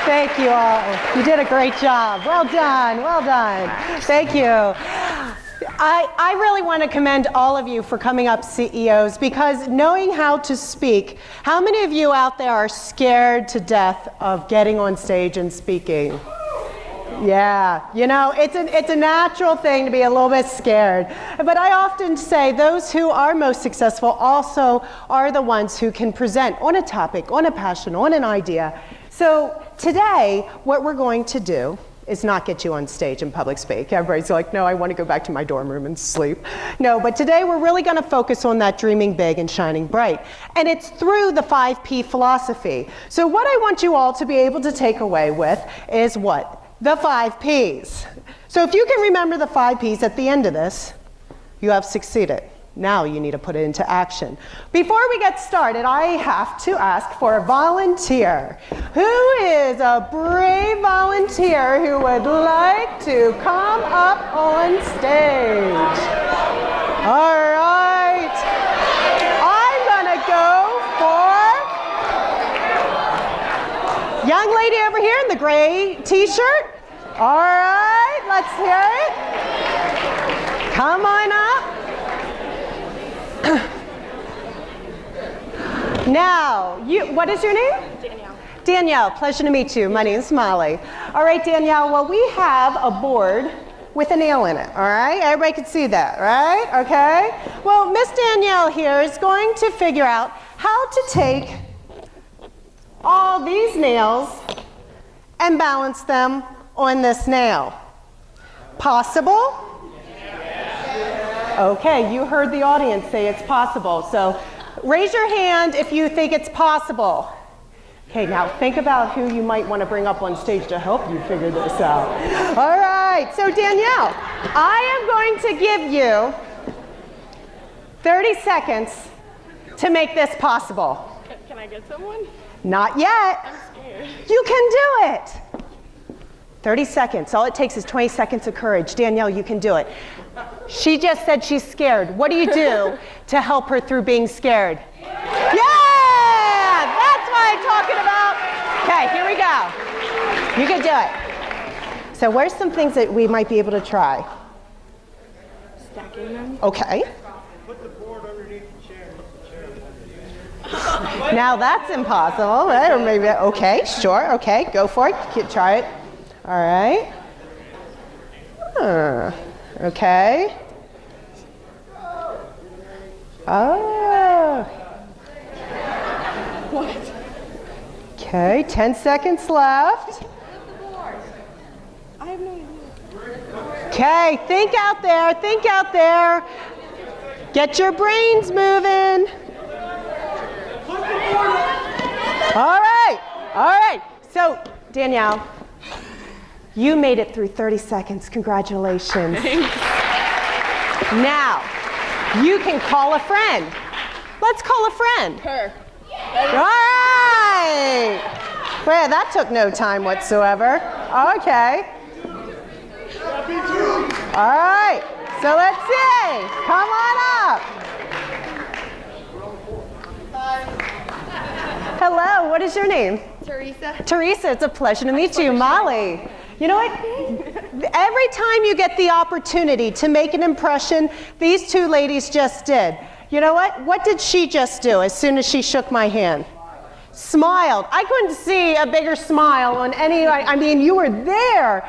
Thank you all. You did a great job. Well done, well done. Thank you. I really want to commend all of you for coming up, CEOs, because knowing how to speak, how many of you out there are scared to death of getting on stage and speaking? Yeah, you know, it's a natural thing to be a little bit scared. But I often say those who are most successful also are the ones who can present on a topic, on a passion, on an idea. So today, what we're going to do is not get you on stage and public speak. Everybody's like, no, I want to go back to my dorm room and sleep. No, but today we're really going to focus on that dreaming big and shining bright. And it's through the 5P philosophy. So what I want you all to be able to take away with is what? The 5 Ps. So if you can remember the 5 Ps at the end of this, you have succeeded. Now you need to put it into action. Before we get started, I have to ask for a volunteer. Who is a brave volunteer who would like to come up on stage? All right. I'm gonna go for young lady over here in the gray t-shirt. All right, let's hear it. Come on up. Now, what is your name? Danielle. Danielle, pleasure to meet you. My name is Molly. All right, Danielle, well, we have a board with a nail in it, all right? Everybody can see that, right? Okay? Well, Miss Danielle here is going to figure out how to take all these nails and balance them on this nail. Possible? Okay, you heard the audience say it's possible. So raise your hand if you think it's possible. Okay, now think about who you might want to bring up on stage to help you figure this out. All right, so Danielle, I am going to give you 30 seconds to make this possible. Can I get someone? Not yet. I'm scared. You can do it. 30 seconds. All it takes is 20 seconds of courage. Danielle, you can do it. She just said she's scared. What do you do to help her through being scared? Yeah! That's what I'm talking about. Okay, here we go. You can do it. So where's some things that we might be able to try? Stacking them. Okay. Put the board underneath the chair. Now that's impossible, right? Or maybe, okay, sure, okay, go for it. Try it. All right. Okay. Oh. What? Okay, 10 seconds left. I have no idea. Okay, think out there, think out there. Get your brains moving. All right. So, Danielle, you made it through 30 seconds. Congratulations. Thanks. Now, you can call a friend. Let's call a friend. Her. All right. Well, that took no time whatsoever. Okay. All right. So let's see. Come on up. Hello. What is your name? Teresa. Teresa. It's a pleasure to meet you. Molly. You know what? Every time you get the opportunity to make an impression, these two ladies just did. You know what? What did she just do as soon as she shook my hand? Smiled. I couldn't see a bigger smile on any, I mean, you were there.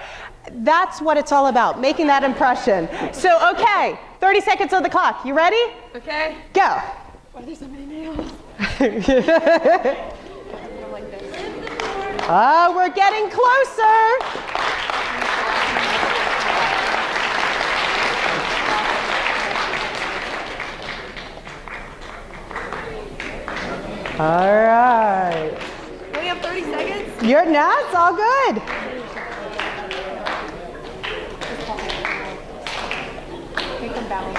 That's what it's all about, making that impression. So, okay, 30 seconds on the clock. You ready? Okay. Go. Why are there so many nails? Oh, we're getting closer. All right. We have 30 seconds? You're nuts, it's all good. Make them balance.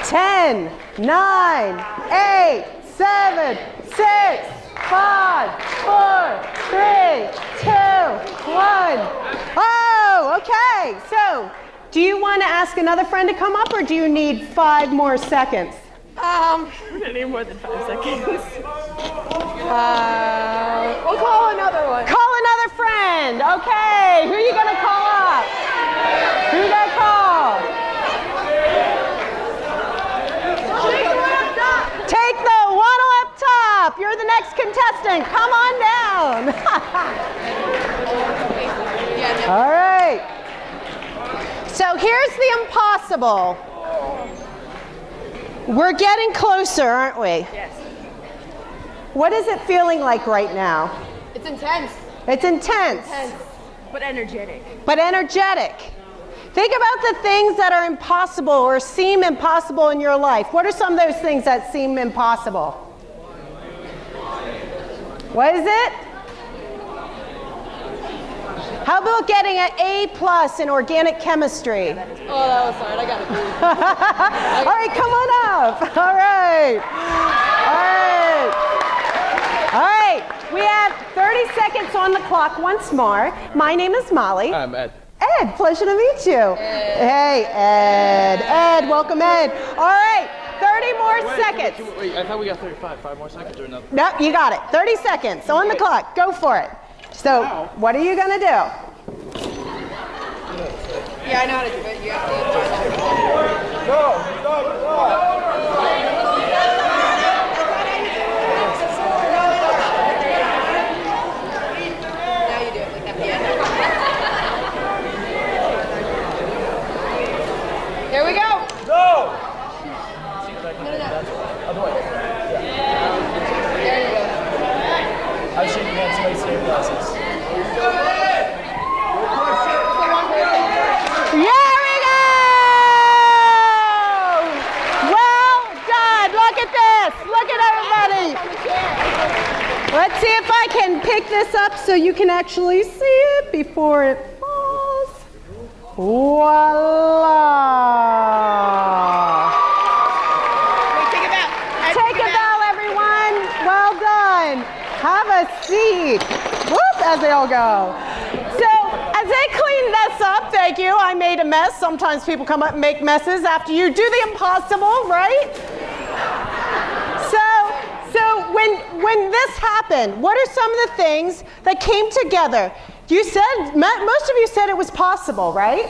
10, 9, 8, 7, 6, 5, 4, 3, 2, 1. Oh, okay. So, do you want to ask another friend to come up, or do you need 5 more seconds? We're gonna need more than 5 seconds. We'll call another one. Call another friend. Okay, who are you gonna call up? Who you gonna call? Take the one up top. You're the next contestant. Come on down. All right. So here's the impossible. We're getting closer, aren't we? Yes. What is it feeling like right now? It's intense. It's intense. But energetic. But energetic. Think about the things that are impossible or seem impossible in your life. What are some of those things that seem impossible? What is it? How about getting an A+ in organic chemistry? Oh, that was hard. I got it. All right, come on up. All right. All right. We have 30 seconds on the clock once more. My name is Molly. I'm Ed. Ed, pleasure to meet you. Hey, Ed. Ed, welcome, Ed. All right, 30 more seconds. Wait, I thought we got 35. 5 more seconds or nothing? Nope, you got it. 30 seconds on the clock. Go for it. So, what are you going to do? Yeah, I know how to do it. You have to Now you do it like that piano. Here we go. Go! Other way. There you go. I was shaking hands, somebody save glasses. Here we go! Well done. Look at this. Look at everybody. Let's see if I can pick this up so you can actually see it before it falls. Voila! Take a bow. Take a bow, everyone. Well done. Have a seat. Whoop, as they all go. So, as they clean this up, thank you. I made a mess. Sometimes people come up and make messes after you do the impossible, right? So when this happened, what are some of the things that came together? You said, most of you said it was possible, right?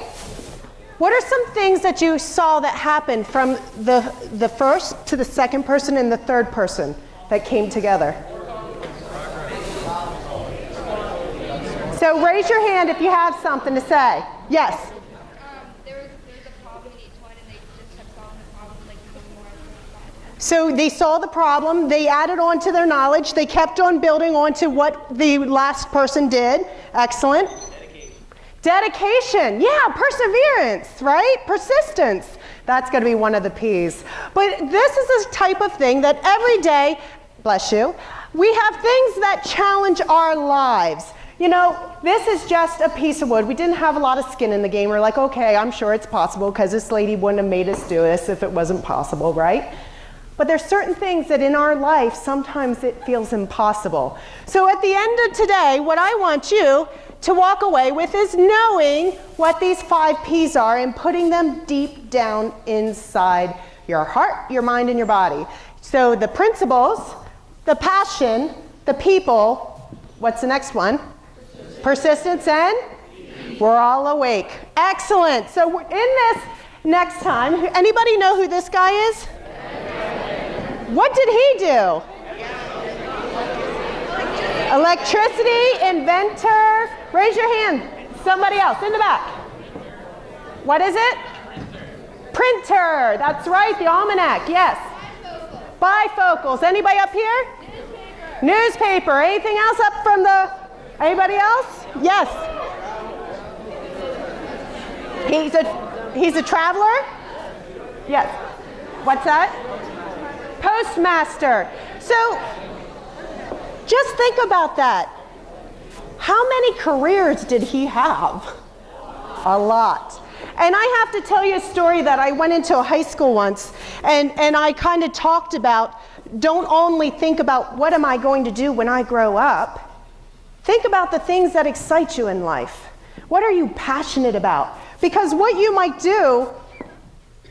What are some things that you saw that happened from the first to the second person and the third person that came together? So raise your hand if you have something to say. Yes? There was a problem in each one, and they just kept solving the problem, like doing more and more. So they saw the problem, they added on to their knowledge, they kept on building on to what the last person did. Excellent. Dedication, yeah, perseverance, right? Persistence. That's going to be one of the P's. But this is a type of thing that every day, bless you, we have things that challenge our lives. You know, this is just a piece of wood. We didn't have a lot of skin in the game. We're like, okay, I'm sure it's possible because this lady wouldn't have made us do this if it wasn't possible, right? But there's certain things that in our life, sometimes it feels impossible. So at the end of today, what I want you to walk away with is knowing what these 5 P's are and putting them deep down inside your heart, your mind, and your body. So the principles, the passion, the people, what's the next one? Persistence, and we're all awake. Excellent. So in this next time, anybody know who this guy is? What did he do? Electricity, inventor. Raise your hand. Somebody else in the back. What is it? Printer. That's right, the almanac. Yes. Bifocals. Anybody up here? Newspaper. Anything else up from the... Anybody else? Yes. He's a traveler? Yes. What's that? Postmaster. So just think about that. How many careers did he have? A lot. And I have to tell you a story that I went into a high school once, and I kind of talked about, don't only think about what am I going to do when I grow up. Think about the things that excite you in life. What are you passionate about? Because what you might do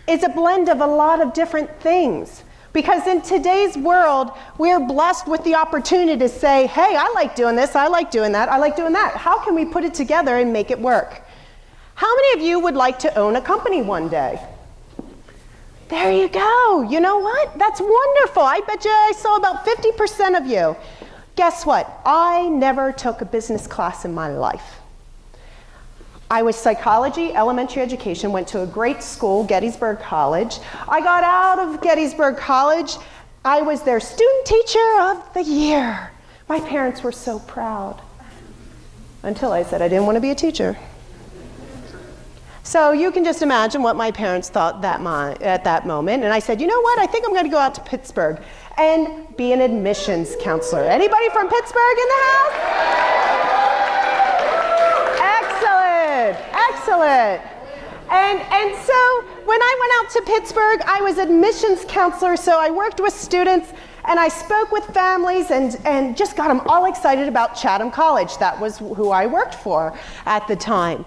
is a blend of a lot of different things. Because in today's world, we're blessed with the opportunity to say, hey, I like doing this, I like doing that, I like doing that. How can we put it together and make it work? How many of you would like to own a company one day? There you go. You know what? That's wonderful. I bet you I saw about 50% of you. Guess what? I never took a business class in my life. I was psychology, elementary education, went to a great school, Gettysburg College. I got out of Gettysburg College. I was their student teacher of the year. My parents were so proud. Until I said I didn't want to be a teacher. So you can just imagine what my parents thought at that moment. And I said, you know what? I think I'm going to go out to Pittsburgh and be an admissions counselor. Anybody from Pittsburgh in the house? Excellent, excellent. And so when I went out to Pittsburgh, I was admissions counselor, so I worked with students and I spoke with families and just got them all excited about Chatham College. That was who I worked for at the time.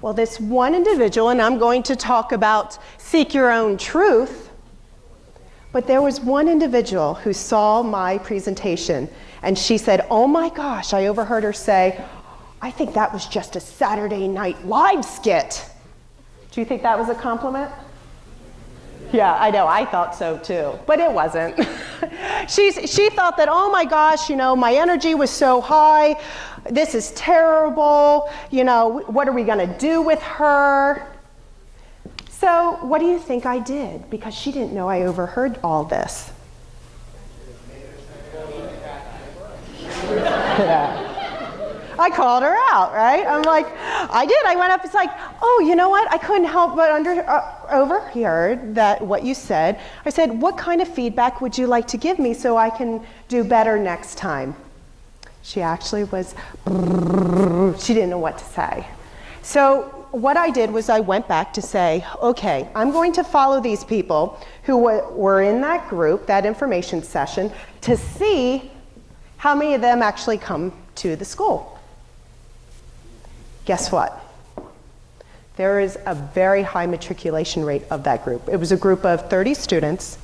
Well, this one individual, and I'm going to talk about seek your own truth, but there was one individual who saw my presentation and she said, oh my gosh, I overheard her say, I think that was just a Saturday Night Live skit. Do you think that was a compliment? Yeah, I know, I thought so too, but it wasn't. She thought that, oh my gosh, you know, my energy was so high, this is terrible, you know, what are we gonna do with her? So what do you think I did? Because she didn't know I overheard all this. Yeah. I called her out, right? I'm like, I did. I went up, it's like, oh, you know what? I couldn't help but overheard that what you said. I said, what kind of feedback would you like to give me so I can do better next time? She actually was, she didn't know what to say. So what I did was I went back to say, okay, I'm going to follow these people who were in that group, that information session, to see how many of them actually come to the school. Guess what? There is a very high matriculation rate of that group. It was a group of 30 students.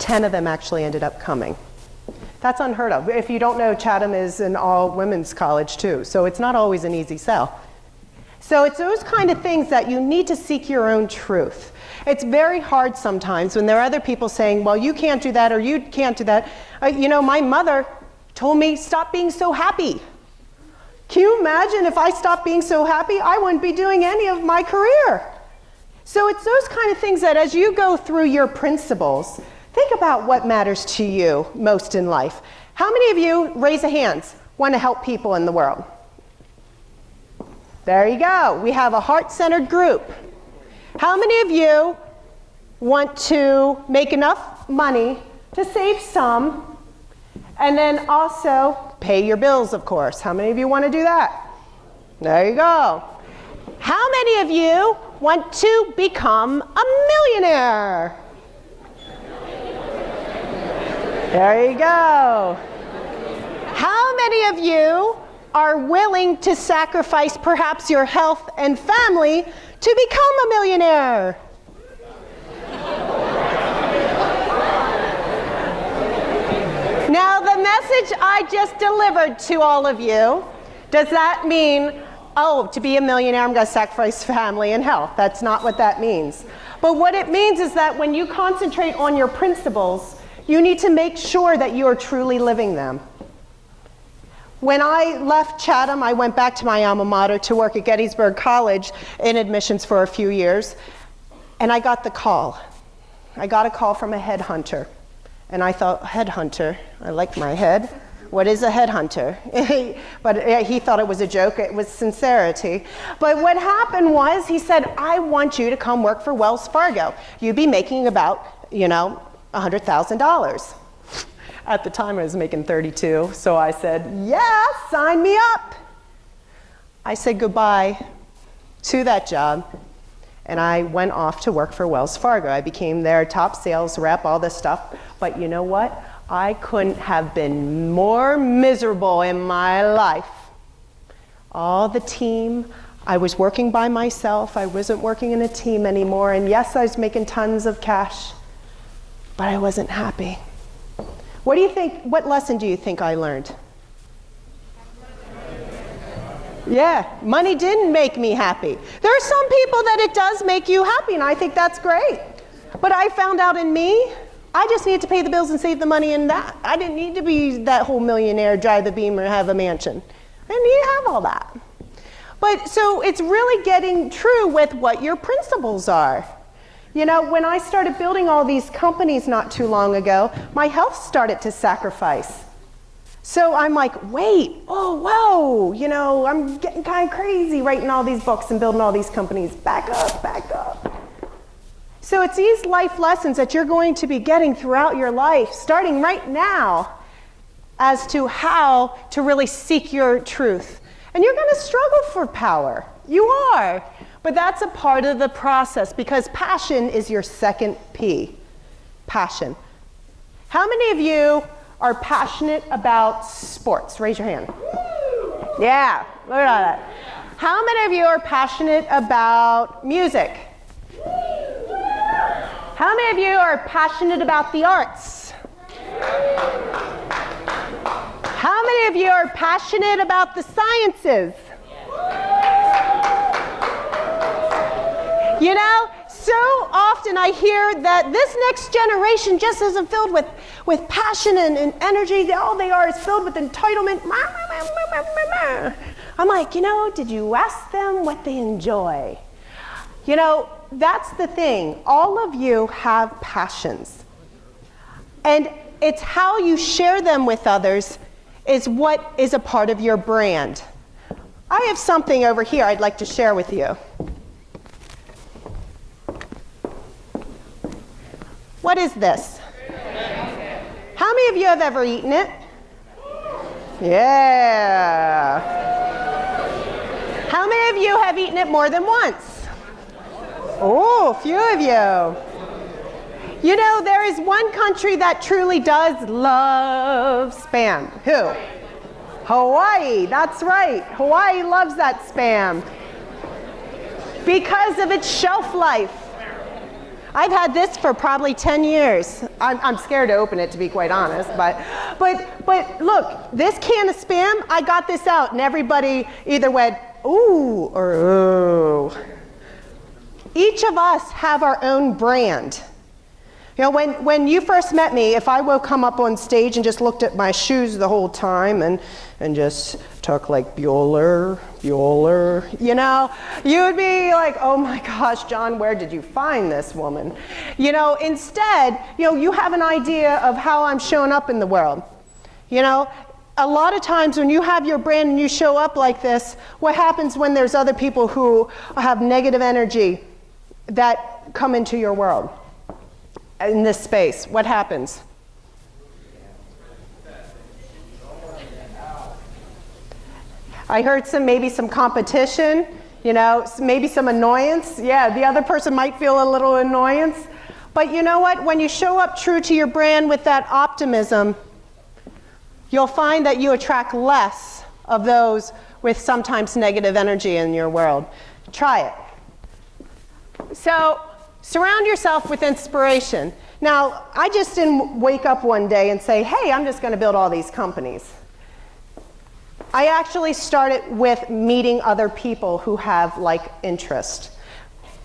10 of them actually ended up coming. That's unheard of. If you don't know, Chatham is an all-women's college too, so it's not always an easy sell. So it's those kind of things that you need to seek your own truth. It's very hard sometimes when there are other people saying, well, you can't do that or you can't do that. You know, my mother told me, stop being so happy. Can you imagine if I stopped being so happy, I wouldn't be doing any of my career. So it's those kind of things that as you go through your principles, think about what matters to you most in life. How many of you, raise a hands, want to help people in the world? There you go. We have a heart-centered group. How many of you want to make enough money to save some and then also pay your bills, of course? How many of you want to do that? There you go. How many of you want to become a millionaire? There you go. How many of you are willing to sacrifice perhaps your health and family to become a millionaire? Now, the message I just delivered to all of you, does that mean, oh, to be a millionaire, I'm going to sacrifice family and health? That's not what that means. But what it means is that when you concentrate on your principles, you need to make sure that you are truly living them. When I left Chatham, I went back to my alma mater to work at Gettysburg College in admissions for a few years, and I got the call. I got a call from a headhunter. And I thought, headhunter, I like my head. What is a headhunter? But he thought it was a joke, it was sincerity. But what happened was, he said, I want you to come work for Wells Fargo. You'd be making about, you know, $100,000. At the time I was making 32, so I said, yeah, sign me up. I said goodbye to that job. And I went off to work for Wells Fargo. I became their top sales rep, all this stuff. But you know what? I couldn't have been more miserable in my life. All the team, I was working by myself. I wasn't working in a team anymore. And yes, I was making tons of cash. but I wasn't happy. What do you think, what lesson do you think I learned? Yeah, money didn't make me happy. There are some people that it does make you happy, and I think that's great. But I found out in me, I just needed to pay the bills and save the money in that. I didn't need to be that whole millionaire, drive the Beamer, have a mansion. I didn't need to have all that. But so it's really getting true with what your principles are. You know, when I started building all these companies not too long ago, my health started to sacrifice. So I'm like, wait, oh, whoa, you know, I'm getting kind of crazy writing all these books and building all these companies. Back up, back up. So it's these life lessons that you're going to be getting throughout your life, starting right now, as to how to really seek your truth. And you're going to struggle for power. You are. But that's a part of the process, because passion is your second P. Passion. How many of you are passionate about sports? Raise your hand. Yeah, look at that. How many of you are passionate about music? How many of you are passionate about the arts? How many of you are passionate about the sciences? You know, so often I hear that this next generation just isn't filled with passion and energy. All they are is filled with entitlement. I'm like, you know, did you ask them what they enjoy? You know, that's the thing. All of you have passions. And it's how you share them with others is what is a part of your brand. I have something over here I'd like to share with you. What is this? How many of you have ever eaten it? Yeah. How many of you have eaten it more than once? Oh, a few of you. You know, there is one country that truly does love Spam. Who? Hawaii. That's right. Hawaii loves that Spam because of its shelf life. I've had this for probably 10 years. I'm scared to open it, to be quite honest. But look, this can of Spam, I got this out, and everybody either went, ooh, or ooh. Each of us have our own brand. You know, when you first met me, if I would come up on stage and just looked at my shoes the whole time and just talk like Bueller, you know, you would be like, oh my gosh, John, where did you find this woman? You know, instead, you know, you have an idea of how I'm showing up in the world. You know, a lot of times when you have your brand and you show up like this, what happens when there's other people who have negative energy that come into your world? In this space, what happens? I heard maybe some competition, you know, maybe some annoyance. Yeah, the other person might feel a little annoyance. But you know what? When you show up true to your brand with that optimism, you'll find that you attract less of those with sometimes negative energy in your world. Try it. So, surround yourself with inspiration. Now, I just didn't wake up one day and say, hey, I'm just going to build all these companies. I actually started with meeting other people who have like interest.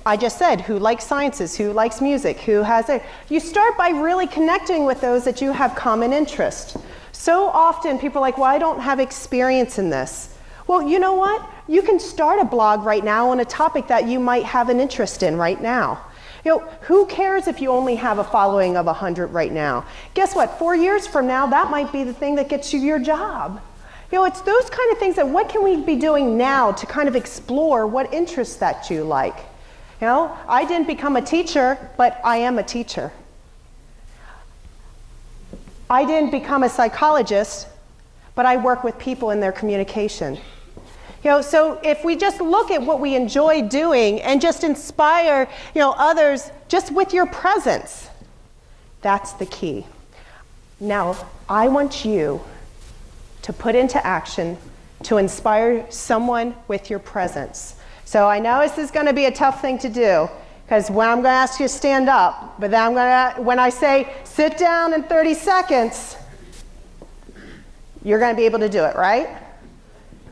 I just said, who likes sciences, who likes music, who has a... You start by really connecting with those that you have common interest. So often people are like, well, I don't have experience in this. Well, you know what? You can start a blog right now on a topic that you might have an interest in right now. You know, who cares if you only have a following of 100 right now? Guess what? 4 years from now, that might be the thing that gets you your job. You know, it's those kind of things that what can we be doing now to kind of explore what interests that you like? You know, I didn't become a teacher, but I am a teacher. I didn't become a psychologist, but I work with people in their communication. You know, so if we just look at what we enjoy doing and just inspire, you know, others just with your presence, that's the key. Now, I want you to put into action to inspire someone with your presence. So I know this is going to be a tough thing to do. Because when I'm going to ask you to stand up, but then when I say sit down in 30 seconds, you're going to be able to do it, right?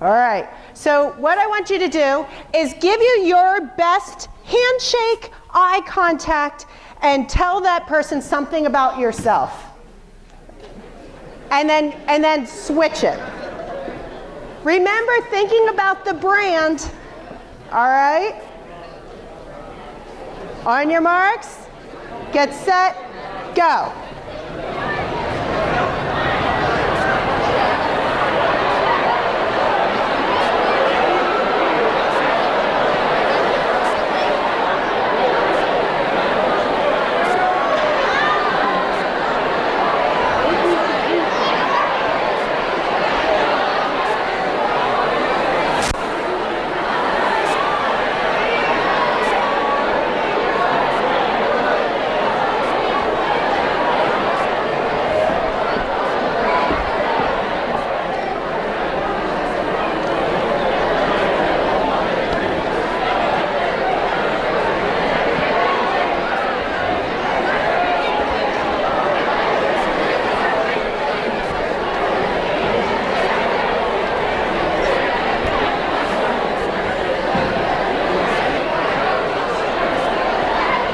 All right. So what I want you to do is give you your best handshake, eye contact, and tell that person something about yourself. And then switch it. Remember thinking about the brand. All right? On your marks, get set, go.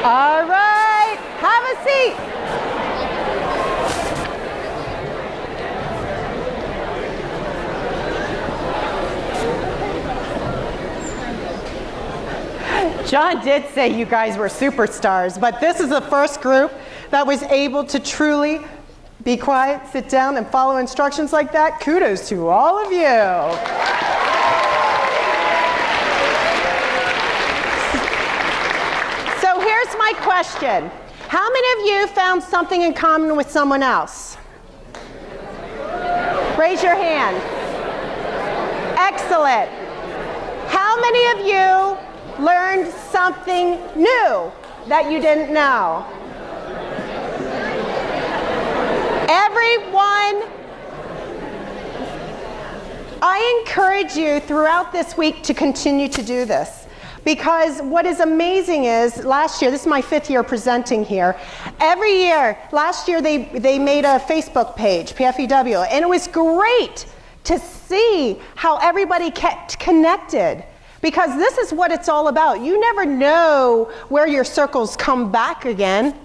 All right, have a seat. John did say you guys were superstars, but this is the first group that was able to truly be quiet, sit down, and follow instructions like that. Kudos to all of you. Here's my question. How many of you found something in common with someone else? Raise your hand. Excellent. How many of you learned something new that you didn't know? Everyone, I encourage you throughout this week to continue to do this. Because what is amazing is, last year, this is my 5th year presenting here, every year, last year they made a Facebook page, PFEW, and it was great to see how everybody kept connected. Because this is what it's all about. You never know where your circles come back again,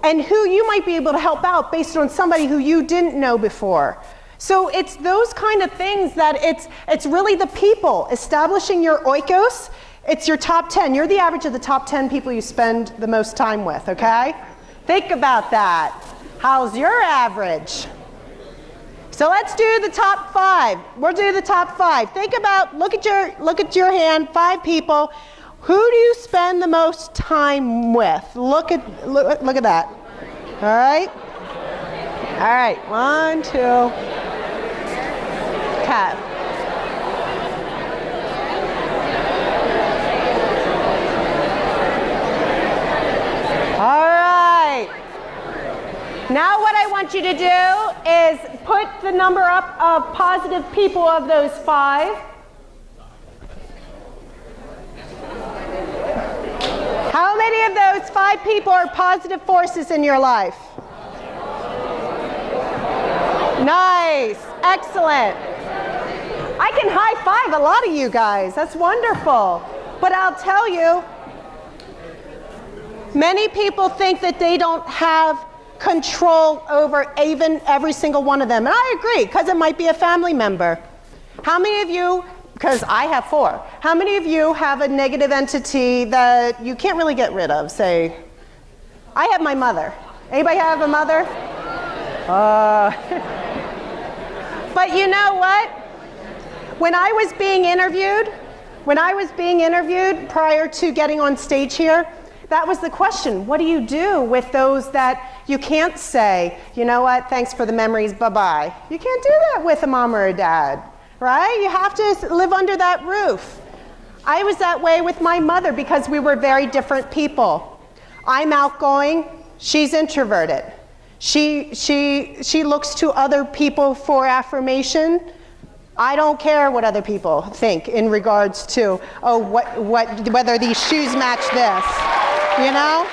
and who you might be able to help out based on somebody who you didn't know before. So it's those kind of things that it's really the people, establishing your oikos. It's your top 10. You're the average of the top 10 people you spend the most time with, okay? Think about that. How's your average? So let's do the top 5. We'll do the top 5. Think about, look at your hand, 5 people. Who do you spend the most time with? Look at that. All right? All right, 1, 2. Okay. All right. Now what I want you to do is put the number up of positive people of those 5. How many of those 5 people are positive forces in your life? Nice. Excellent. I can high five a lot of you guys. That's wonderful. But I'll tell you, many people think that they don't have control over even every single one of them. And I agree, because it might be a family member. How many of you, because I have 4, how many of you have a negative entity that you can't really get rid of? Say, I have my mother. Anybody have a mother? But you know what? When I was being interviewed prior to getting on stage here, that was the question. What do you do with those that you can't say, you know what, thanks for the memories, bye-bye? You can't do that with a mom or a dad, right? You have to live under that roof. I was that way with my mother because we were very different people. I'm outgoing, she's introverted. She looks to other people for affirmation. I don't care what other people think in regards to, oh, whether these shoes match this, you know?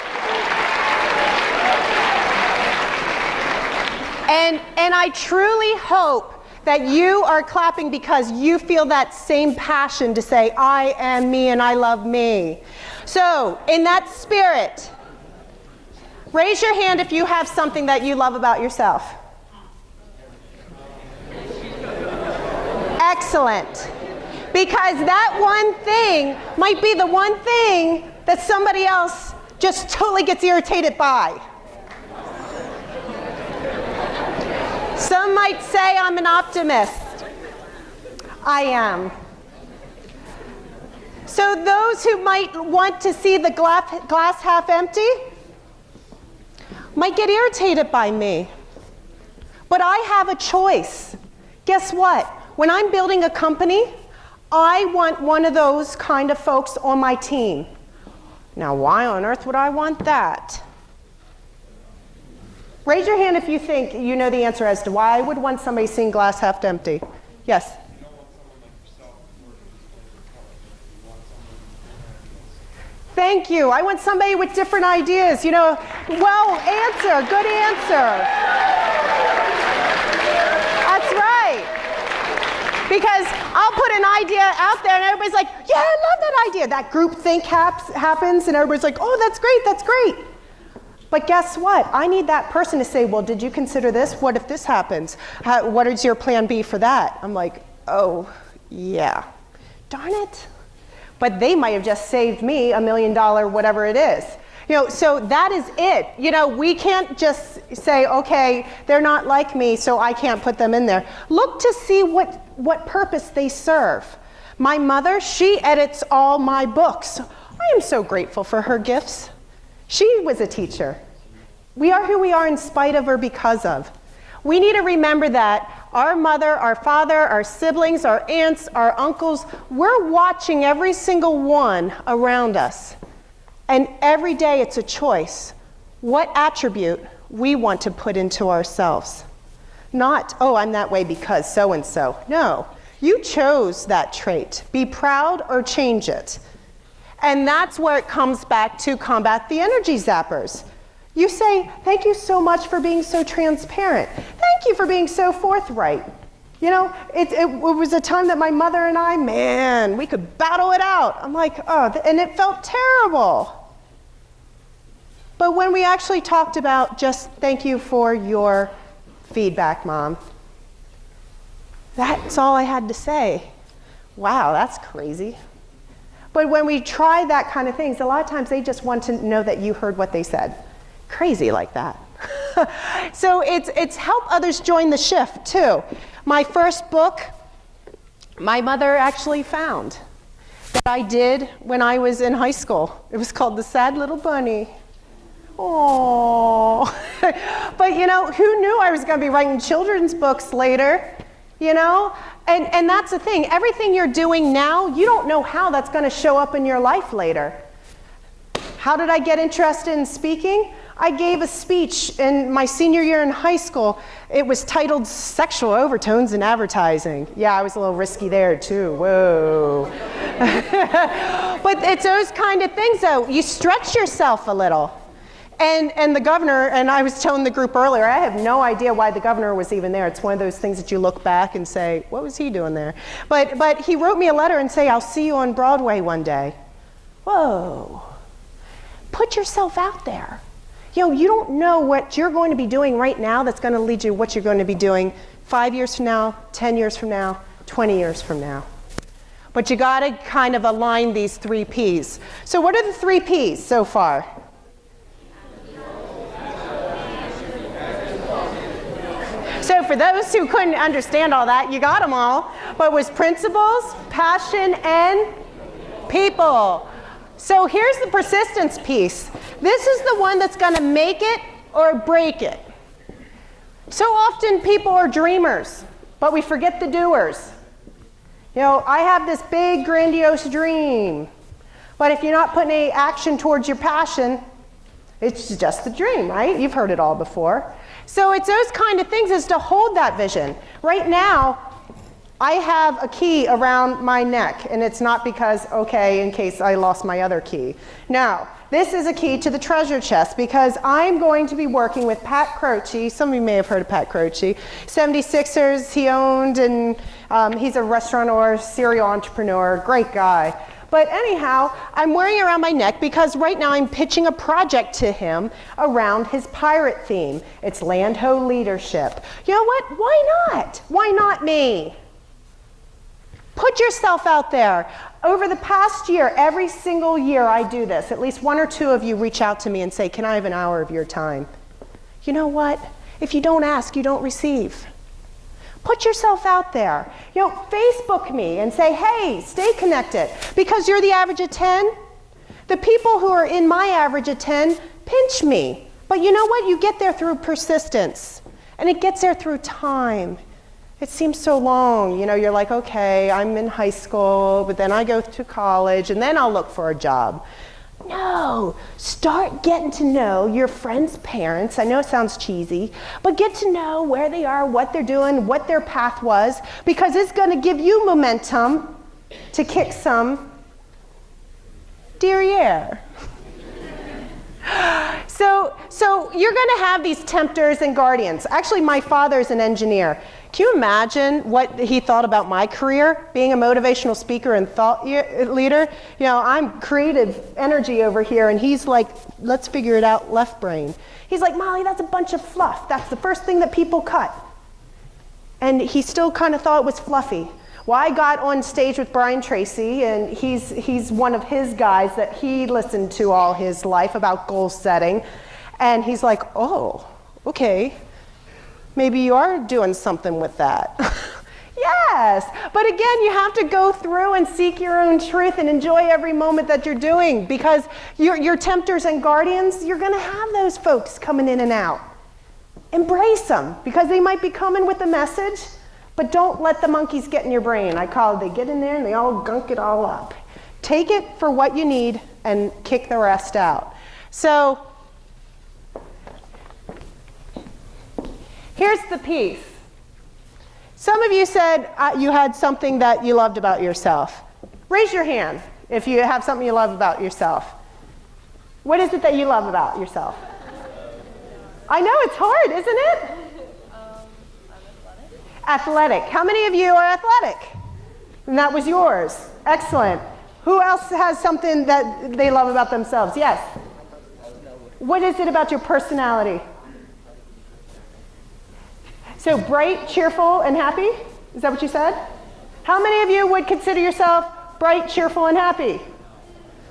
And I truly hope that you are clapping because you feel that same passion to say, I am me and I love me. So, in that spirit, raise your hand if you have something that you love about yourself. Excellent. Because that one thing might be the one thing that somebody else just totally gets irritated by. Some might say I'm an optimist. I am. So those who might want to see the glass half empty might get irritated by me. But I have a choice. Guess what? When I'm building a company, I want one of those kind of folks on my team. Now, why on earth would I want that? Raise your hand if you think you know the answer as to why I would want somebody seeing glass half empty. Yes? You don't want someone like yourself working with you want someone with different ideas. Thank you. I want somebody with different ideas. You know, well, answer. Good answer. That's right. Because I'll put an idea out there and everybody's like, yeah, I love that idea. That group think happens and everybody's like, oh, that's great, that's great. But guess what? I need that person to say, well, did you consider this? What if this happens? What is your plan B for that? I'm like, oh, yeah. Darn it. But they might have just saved me $1 million, whatever it is. You know, so that is it. You know, we can't just say, okay, they're not like me, so I can't put them in there. Look to see what purpose they serve. My mother, she edits all my books. I am so grateful for her gifts. She was a teacher. We are who we are in spite of or because of. We need to remember that our mother, our father, our siblings, our aunts, our uncles, we're watching every single one around us. And every day it's a choice. What attribute we want to put into ourselves. Not, oh, I'm that way because so-and-so. No, you chose that trait. Be proud or change it. And that's where it comes back to combat the energy zappers. You say, thank you so much for being so transparent. Thank you for being so forthright. You know, it was a time that my mother and I, man, we could battle it out. I'm like, oh, and it felt terrible. But when we actually talked about just thank you for your feedback, Mom, that's all I had to say. Wow, that's crazy. But when we try that kind of things, a lot of times they just want to know that you heard what they said. Crazy like that. So it's help others join the shift too. My first book, my mother actually found that I did when I was in high school. It was called The Sad Little Bunny. Oh, but you know, who knew I was going to be writing children's books later, you know? And that's the thing. Everything you're doing now, you don't know how that's going to show up in your life later. How did I get interested in speaking? I gave a speech in my senior year in high school. It was titled Sexual Overtones in Advertising. Yeah, I was a little risky there too. Whoa. But it's those kind of things though. You stretch yourself a little. And the governor, and I was telling the group earlier, I have no idea why the governor was even there. It's one of those things that you look back and say, what was he doing there? But he wrote me a letter and say, I'll see you on Broadway one day. Whoa. Put yourself out there. You know, you don't know what you're going to be doing right now that's going to lead you to what you're going to be doing 5 years from now, 10 years from now, 20 years from now. But you got to kind of align these 3 Ps. So what are the 3 Ps so far? So for those who couldn't understand all that, you got them all. But it was principles, passion, and people. So here's the persistence piece. This is the one that's going to make it or break it. So often people are dreamers, but we forget the doers. You know, I have this big, grandiose dream. But if you're not putting any action towards your passion, it's just a dream, right? You've heard it all before. So it's those kind of things is to hold that vision. Right now, I have a key around my neck, and it's not because, okay, in case I lost my other key. No, this is a key to the treasure chest because I'm going to be working with Pat Croce. Some of you may have heard of Pat Croce. 76ers he owned, and he's a restaurateur, serial entrepreneur, great guy. But anyhow, I'm wearing it around my neck because right now I'm pitching a project to him around his pirate theme. It's Land Ho Leadership. You know what? Why not? Why not me? Put yourself out there. Over the past year, every single year I do this. At least one or two of you reach out to me and say, can I have an hour of your time? You know what? If you don't ask, you don't receive. Put yourself out there. You know, Facebook me and say, hey, stay connected. Because you're the average of 10. The people who are in my average of 10 pinch me. But you know what? You get there through persistence. And it gets there through time. It seems so long. You know, you're like, okay, I'm in high school, but then I go to college, and then I'll look for a job. No, start getting to know your friends' parents. I know it sounds cheesy, but get to know where they are, what they're doing, what their path was, because it's going to give you momentum to kick some derriere. So you're going to have these tempters and guardians. Actually, my father's an engineer. Can you imagine what he thought about my career, being a motivational speaker and thought leader? You know, I'm creative energy over here, and he's like, let's figure it out, left brain. He's like, Molly, that's a bunch of fluff. That's the first thing that people cut. And he still kind of thought it was fluffy. Well, I got on stage with Brian Tracy, and he's one of his guys that he listened to all his life about goal setting. And he's like, oh, okay. Maybe you are doing something with that. Yes, but again, you have to go through and seek your own truth and enjoy every moment that you're doing, because your tempters and guardians, you're going to have those folks coming in and out. Embrace them, because they might be coming with a message, but don't let the monkeys get in your brain. I call it, they get in there and they all gunk it all up. Take it for what you need and kick the rest out. So, here's the piece. Some of you said you had something that you loved about yourself. Raise your hand if you have something you love about yourself. What is it that you love about yourself? I know it's hard, isn't it? I'm athletic. How many of you are athletic? And that was yours. Excellent. Who else has something that they love about themselves? Yes. What is it about your personality? So bright, cheerful, and happy? Is that what you said? How many of you would consider yourself bright, cheerful, and happy?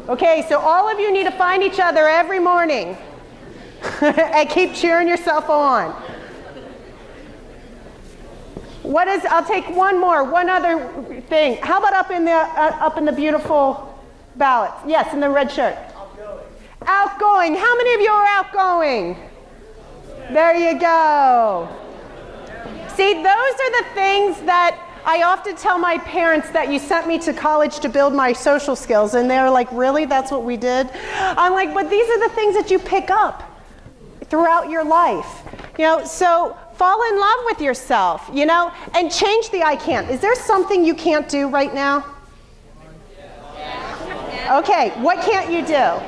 Okay, so all of you need to find each other every morning and keep cheering yourself on. I'll take one other thing. How about up in the beautiful ballot? Yes, in the red shirt. Outgoing. Outgoing. How many of you are outgoing? There you go. See, those are the things that I often tell my parents that you sent me to college to build my social skills, and they're like, really? That's what we did? I'm like, but these are the things that you pick up throughout your life. You know, so fall in love with yourself, you know, and change the I can't. Is there something you can't do right now? Okay, what can't you do?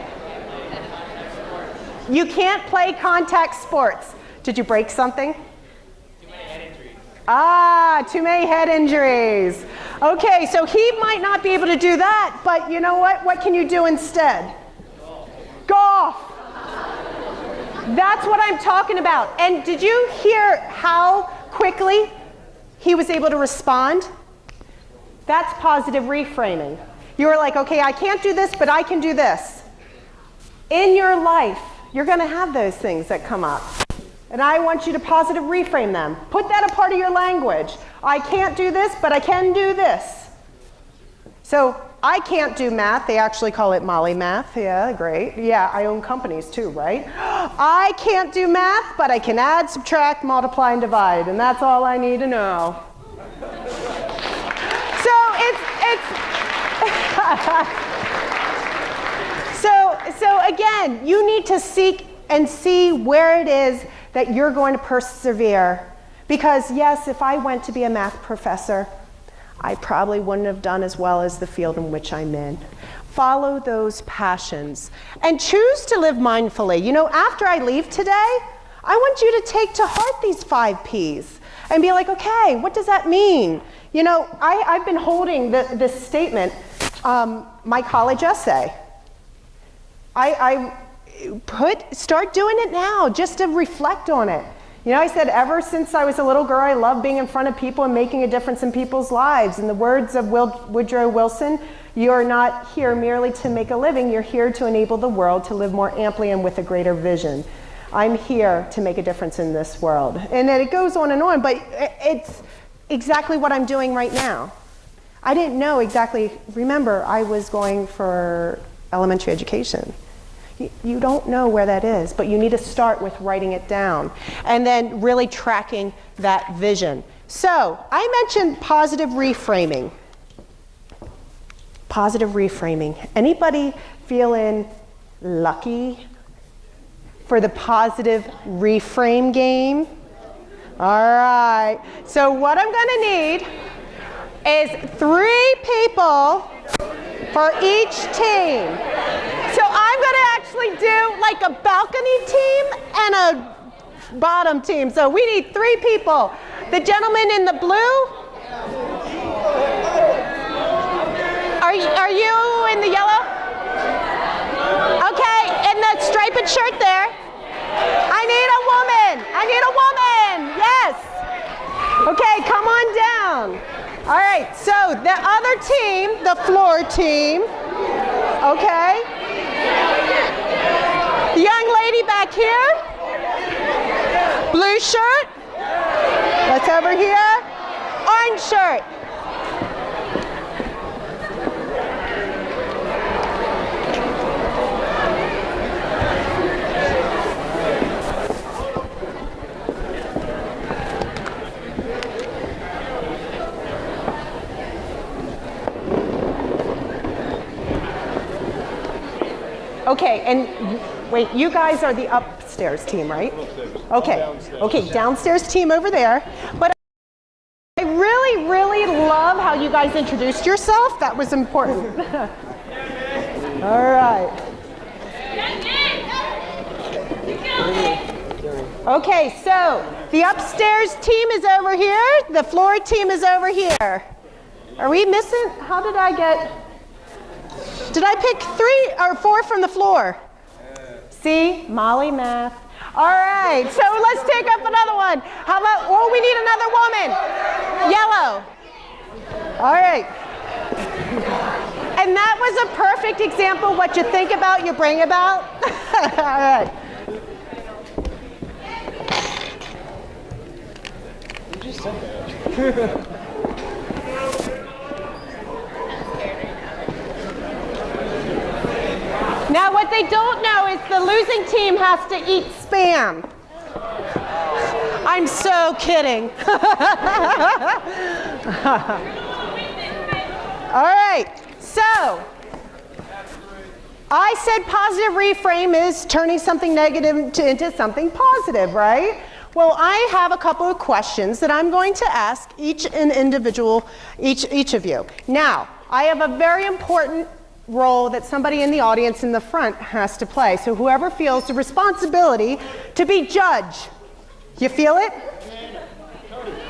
You can't play contact sports. Did you break something? Too many head injuries. Okay, so he might not be able to do that, but you know what? What can you do instead? Golf. That's what I'm talking about. And did you hear how quickly he was able to respond? That's positive reframing. You were like, okay, I can't do this, but I can do this. In your life, you're going to have those things that come up. And I want you to positive reframe them. Put that a part of your language. I can't do this, but I can do this. So I can't do math. They actually call it Molly math. Yeah, great. Yeah, I own companies too, right? I can't do math, but I can add, subtract, multiply, and divide. And that's all I need to know. So again, you need to seek and see where it is that you're going to persevere. Because yes, if I went to be a math professor, I probably wouldn't have done as well as the field in which I'm in. Follow those passions and choose to live mindfully. You know, after I leave today, I want you to take to heart these 5 Ps and be like, okay, what does that mean? You know, I've been holding this statement, my college essay. Start doing it now just to reflect on it. You know, I said ever since I was a little girl, I love being in front of people and making a difference in people's lives. In the words of Woodrow Wilson, you're not here merely to make a living, you're here to enable the world to live more amply and with a greater vision. I'm here to make a difference in this world. And then it goes on, but it's exactly what I'm doing right now. I didn't know exactly, remember, I was going for elementary education. You don't know where that is, but you need to start with writing it down and then really tracking that vision. So I mentioned positive reframing. Positive reframing. Anybody feeling lucky for the positive reframe game? All right. So what I'm going to need is 3 people for each team. So I'm going to actually do like a balcony team and a bottom team. So we need 3 people. The gentleman in the blue. Are you in the yellow? Okay, in the striped shirt there. I need a woman. I need a woman. Yes. Okay, come on down. All right, so the other team, the floor team, okay. The young lady back here, blue shirt. That's over here. Orange shirt. Okay, and wait, you guys are the upstairs team, right? Okay, okay, downstairs team over there. But I really, really love how you guys introduced yourself. That was important. All right. Okay, so the upstairs team is over here. The floor team is over here. Are we missing? How did I get? Did I pick 3 or 4 from the floor? See, Molly math. All right, so let's take up another one. How about, oh, we need another woman. Yellow. All right. And that was a perfect example of what you think about, you bring about. All right. You just said that. Now what they don't know is the losing team has to eat Spam. I'm so kidding. All right, so I said positive reframe is turning something negative into something positive, right? Well, I have a couple of questions that I'm going to ask each of you. Now, I have a very important role that somebody in the audience in the front has to play. So whoever feels the responsibility to be judge. You feel it?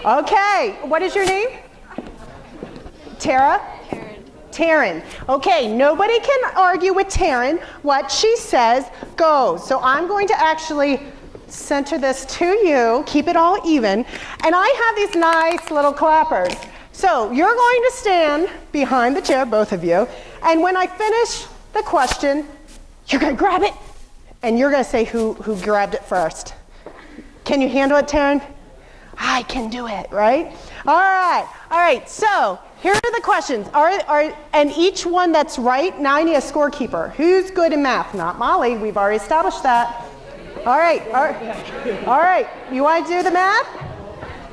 Okay, what is your name? Tara? Taryn. Okay, nobody can argue with Taryn. What she says goes. So I'm going to actually center this to you, keep it all even, and I have these nice little clappers. So you're going to stand behind the chair, both of you, and when I finish the question, you're going to grab it, and you're going to say who grabbed it first. Can you handle it, Taryn? I can do it, right? All right, so here are the questions. And each one that's right, now I need a scorekeeper. Who's good in math? Not Molly, we've already established that. All right, you want to do the math?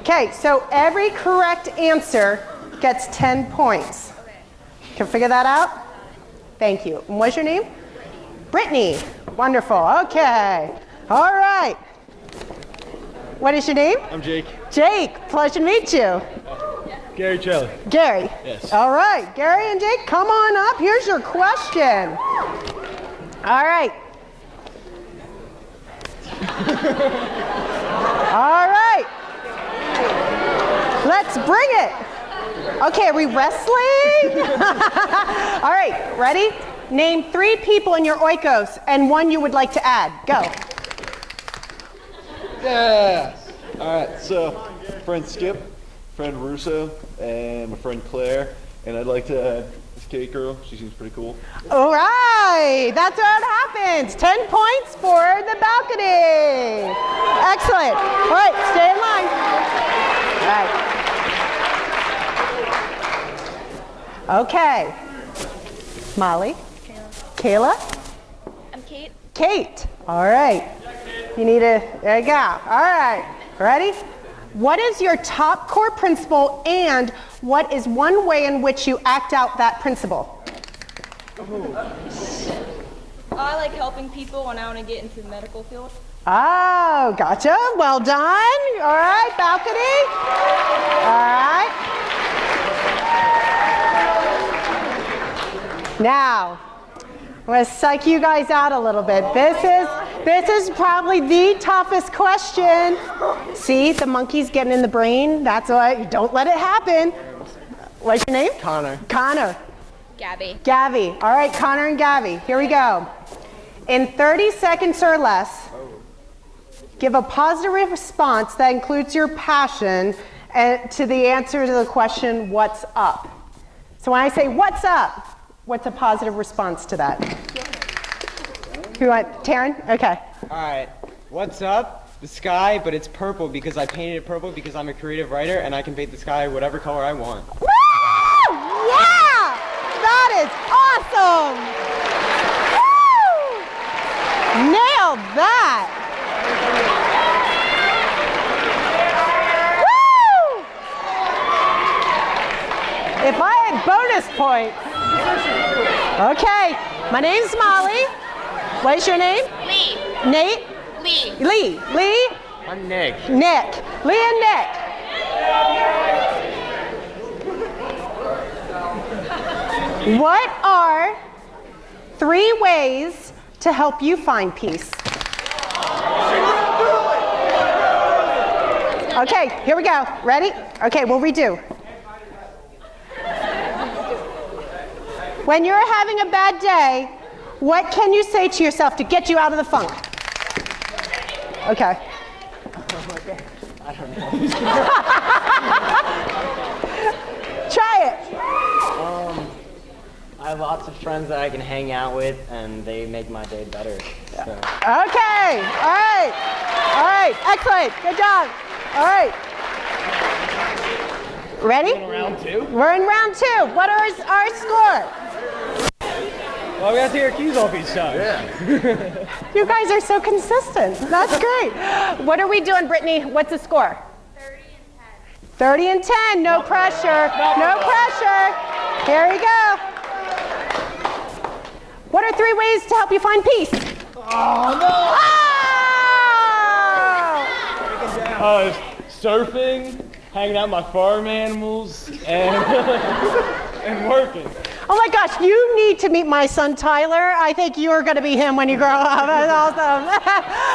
Okay, so every correct answer gets 10 points. Can you figure that out? Thank you. And what's your name? Brittany. Wonderful, okay. All right. What is your name? I'm Jake. Jake, pleasure to meet you. Gary Shelley. Gary. Yes. All right, Gary and Jake, come on up. Here's your question. All right. All right. Let's bring it. Okay, are we wrestling? All right, ready? Name 3 people in your oikos and 1 you would like to add. Go. Yeah. All right. So, friend Skip, friend Russo, and my friend Claire, and I'd like to add this Kate girl. She seems pretty cool. All right, that's what happens. 10 points for the balcony. Excellent. All right, stay in line. All right. Okay. Molly. Kayla. I'm Kate. Kate. All right. You need a, there you go. All right. Ready? What is your top core principle and what is one way in which you act out that principle? I like helping people when I want to get into the medical field. Oh, gotcha. Well done. All right, balcony. All right. Now, I'm going to psych you guys out a little bit. This is probably the toughest question. See, the monkey's getting in the brain. That's why, don't let it happen. What's your name? Connor. Connor. Gabby. Gabby. All right, Connor and Gabby. Here we go. In 30 seconds or less, give a positive response that includes your passion to the answer to the question, what's up? So when I say, what's up? What's a positive response to that? Who want, Taryn? Okay. All right. What's up? The sky, but it's purple because I painted it purple because I'm a creative writer and I can paint the sky whatever color I want. Woo! Yeah! That is awesome! Woo! Nailed that! Woo! If I had bonus points. Okay, my name's Molly. What is your name? Lee. Nate? Lee. Lee. Lee? I'm Nick. Nick. Lee and Nick. What are 3 ways to help you find peace? Okay, here we go. Ready? Okay, we'll redo. When you're having a bad day, what can you say to yourself to get you out of the funk? Okay. I don't know. Try it. I have lots of friends that I can hang out with and they make my day better. So. Okay. All right. All right. Excellent. Good job. All right. Ready? Round 2? We're in round 2. What is our score? Well, we have to take our keys off each time. Yeah. You guys are so consistent. That's great. What are we doing, Brittany? What's the score? 30 and 10. No pressure. No pressure. Here we go. What are 3 ways to help you find peace? Oh, no! Oh! Surfing, hanging out with my farm animals, and, and working. Oh my gosh, you need to meet my son Tyler. I think you're going to be him when you grow up. That's awesome.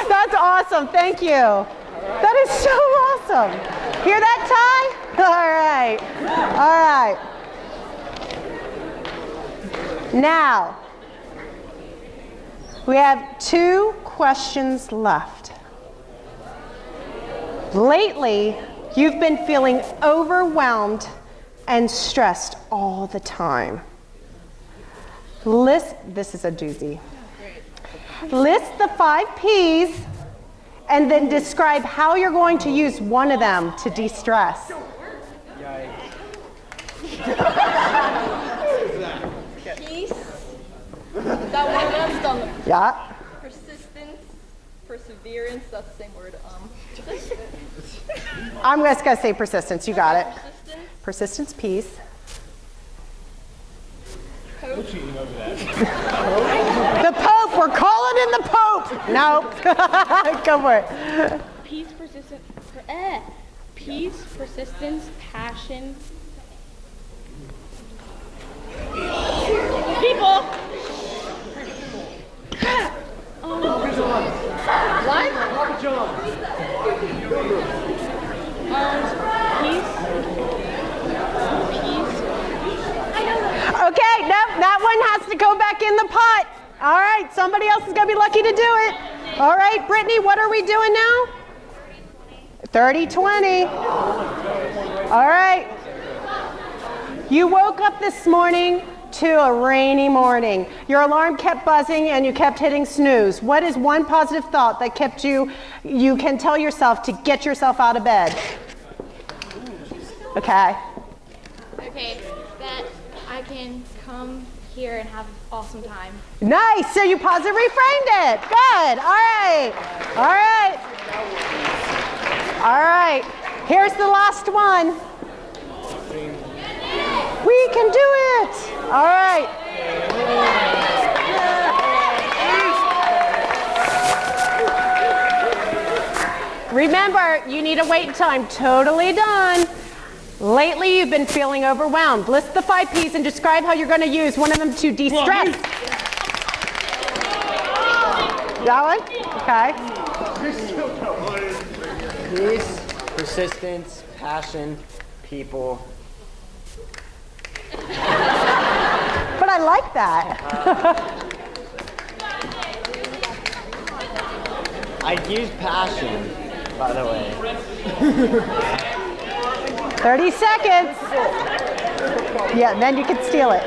That's awesome. Thank you. That is so awesome. Hear that, Ty? All right. All right. Now, we have 2 questions left. Lately, you've been feeling overwhelmed and stressed all the time. This is a doozy. List the 5 P's and then describe how you're going to use one of them to de-stress. Peace. That one of them's done. Yeah. Persistence, perseverance. That's the same word. I'm just going to say persistence. You got it. Persistence. Persistence, peace. Hope. The Pope. We're calling in the Pope. Nope. Go for it. Peace, persistence, persistence, passion, principal. Okay, no, that one has to go back in the pot. All right, somebody else is going to be lucky to do it. All right, Brittany, what are we doing now? 30-20. All right. You woke up this morning to a rainy morning. Your alarm kept buzzing and you kept hitting snooze. What is one positive thought that kept you can tell yourself to get yourself out of bed? Okay. Okay, that I can come here and have an awesome time. Nice. So you positive reframed it. Good. All right. All right. All right. Here's the last one. We can do it. All right. Remember, you need to wait until I'm totally done. Lately, you've been feeling overwhelmed. List the 5 P's and describe how you're going to use one of them to de-stress. That one? Okay. Peace, persistence, passion, people. But I like that. I'd use passion, by the way. 30 seconds. Yeah, then you can steal it.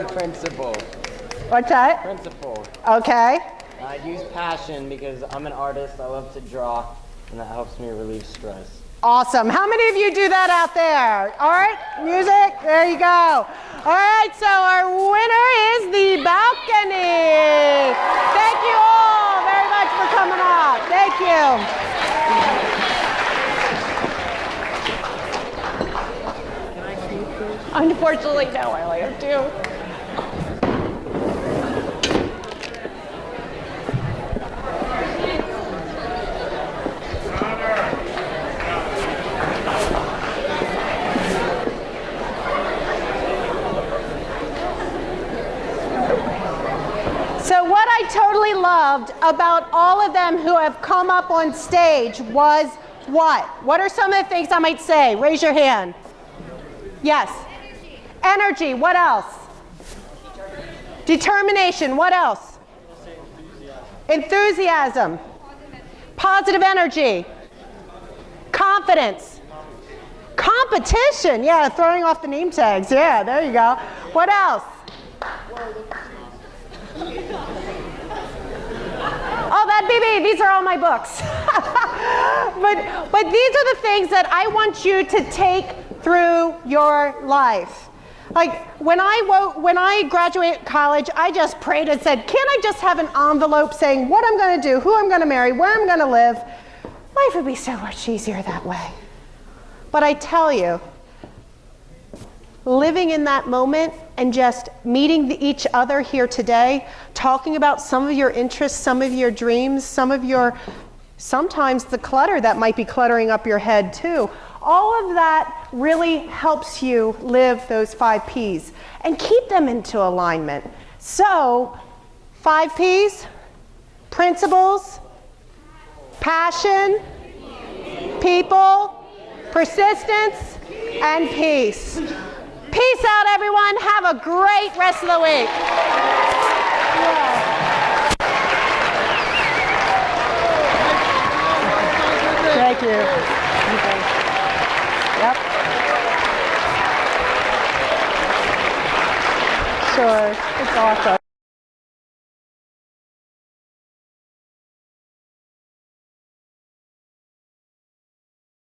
Principle. What's that? Principle. Okay. I'd use passion because I'm an artist. I love to draw, and that helps me relieve stress. Awesome. How many of you do that out there? All right, music. There you go. All right, so our winner is the balcony. Thank you all very much for coming out. Thank you. Unfortunately, no, I only have 2. So what I totally loved about all of them who have come up on stage was what? What are some of the things I might say? Raise your hand. Yes. Energy. What else? Determination. What else? Enthusiasm. Positive energy. Confidence. Competition. Yeah, throwing off the name tags. Yeah, there you go. What else? Oh, that'd be me. These are all my books. but these are the things that I want you to take through your life. Like when I graduated college, I just prayed and said, can't I just have an envelope saying what I'm going to do, who I'm going to marry, where I'm going to live? Life would be so much easier that way. But I tell you, living in that moment and just meeting each other here today, talking about some of your interests, some of your dreams, sometimes the clutter that might be cluttering up your head too. All of that really helps you live those 5 P's and keep them into alignment. So, 5 P's, principles, passion, people, persistence, and peace. Peace out, everyone. Have a great rest of the week. Thank you. Yep. Sure. It's awesome.